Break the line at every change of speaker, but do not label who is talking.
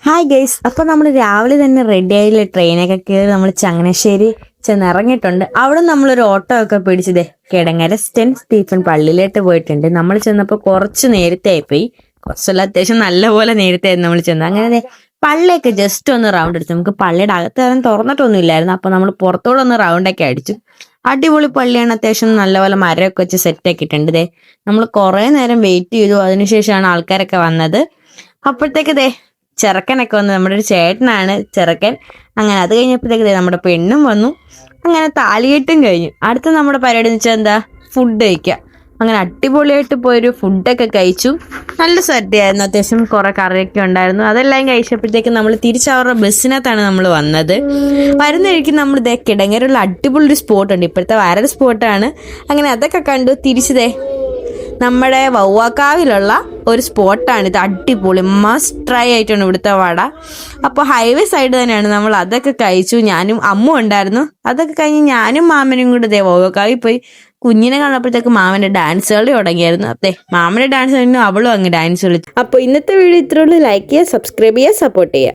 Hi guys, അപ്പോൾ നമ്മൾ രാവിലെ തന്നെ റെഡി ആയില്ലേ, ട്രെയിനൊക്കെ കയറി നമ്മൾ ചങ്ങനാശ്ശേരി ചെന്നിറങ്ങിയിട്ടുണ്ട്. അവിടെ നമ്മളൊരു ഓട്ടോ ഒക്കെ പിടിച്ചതേ കിടങ്ങര സെന്റ് സ്റ്റീഫൻ പള്ളിയിലോട്ട് പോയിട്ടുണ്ട്. നമ്മൾ ചെന്നപ്പോൾ കുറച്ച് നേരത്തെ ആയിപ്പോയി, കുറച്ചല്ല അത്യാവശ്യം നല്ലപോലെ നേരത്തെ ആയിരുന്നു നമ്മൾ ചെന്നത്. അങ്ങനെ പള്ളിയൊക്കെ ജസ്റ്റ് ഒന്ന് റൗണ്ട് അടിച്ചു. നമുക്ക് പള്ളിയുടെ അകത്ത് അവൻ തുറന്നിട്ടൊന്നും ഇല്ലായിരുന്നു, അപ്പോൾ നമ്മൾ പുറത്തോടെ ഒന്ന് റൗണ്ടൊക്കെ അടിച്ചു. അടിപൊളി പള്ളിയാണ്, അത്യാവശ്യം നല്ലപോലെ മരമൊക്കെ വെച്ച് സെറ്റ് ആക്കിയിട്ടുണ്ട്. നമ്മൾ കുറേ നേരം വെയിറ്റ് ചെയ്തു, അതിനുശേഷമാണ് ആൾക്കാരൊക്കെ വന്നത്. അപ്പോഴത്തേക്ക് ചെറുക്കനൊക്കെ വന്നു. നമ്മുടെ ഒരു ചേട്ടനാണ് ചെറുക്കൻ. അങ്ങനെ അത് കഴിഞ്ഞപ്പോഴത്തേക്ക് നമ്മുടെ പെണ്ണും വന്നു. അങ്ങനെ താലികെട്ടും കഴിഞ്ഞു. അടുത്ത നമ്മുടെ പരിപാടി എന്ന് വെച്ചാൽ എന്താ, ഫുഡ് കഴിക്കുക. അങ്ങനെ അടിപൊളിയായിട്ട് പോയൊരു ഫുഡൊക്കെ കഴിച്ചു. നല്ല സദ്യയായിരുന്നു, അത്യാവശ്യം കുറെ കറിയൊക്കെ ഉണ്ടായിരുന്നു. അതെല്ലാം കഴിച്ചപ്പോഴത്തേക്ക് നമ്മൾ തിരിച്ചവരുടെ ബസ്സിനകത്താണ് നമ്മൾ വന്നത്. വരുന്ന വഴിക്ക് നമ്മൾ കിടങ്ങരയുള്ള അടിപൊളി ഒരു സ്പോട്ടുണ്ട്, ഇപ്പോഴത്തെ വൈറൽ സ്പോട്ടാണ്. അങ്ങനെ അതൊക്കെ കണ്ടു തിരിച്ചു നമ്മുടെ വവ്വാക്കാവിലുള്ള ഒരു സ്പോട്ടാണ് ഇത്. അടിപൊളി മസ്റ്റ് ട്രൈ ആയിട്ടാണ് ഇവിടുത്തെ വട. അപ്പോൾ ഹൈവേ സൈഡ് തന്നെയാണ്. നമ്മൾ അതൊക്കെ കഴിച്ചു. ഞാനും അമ്മ ഉണ്ടായിരുന്നു. അതൊക്കെ കഴിഞ്ഞ് ഞാനും മാമനും കൂടെ വവ്വാക്കാവിൽ പോയി. കുഞ്ഞിനെ കണ്ടപ്പോഴത്തേക്ക് മാമന്റെ ഡാൻസ് കളി തുടങ്ങിയായിരുന്നു. മാമന്റെ ഡാൻസ് കഴിഞ്ഞു അവളും അങ്ങ് ഡാൻസ് കളിച്ചു. അപ്പോൾ ഇന്നത്തെ വീഡിയോ ഇത്രയുള്ളൂ. ലൈക്ക് ചെയ്യുക, സബ്സ്ക്രൈബ് ചെയ്യുക, സപ്പോർട്ട് ചെയ്യുക.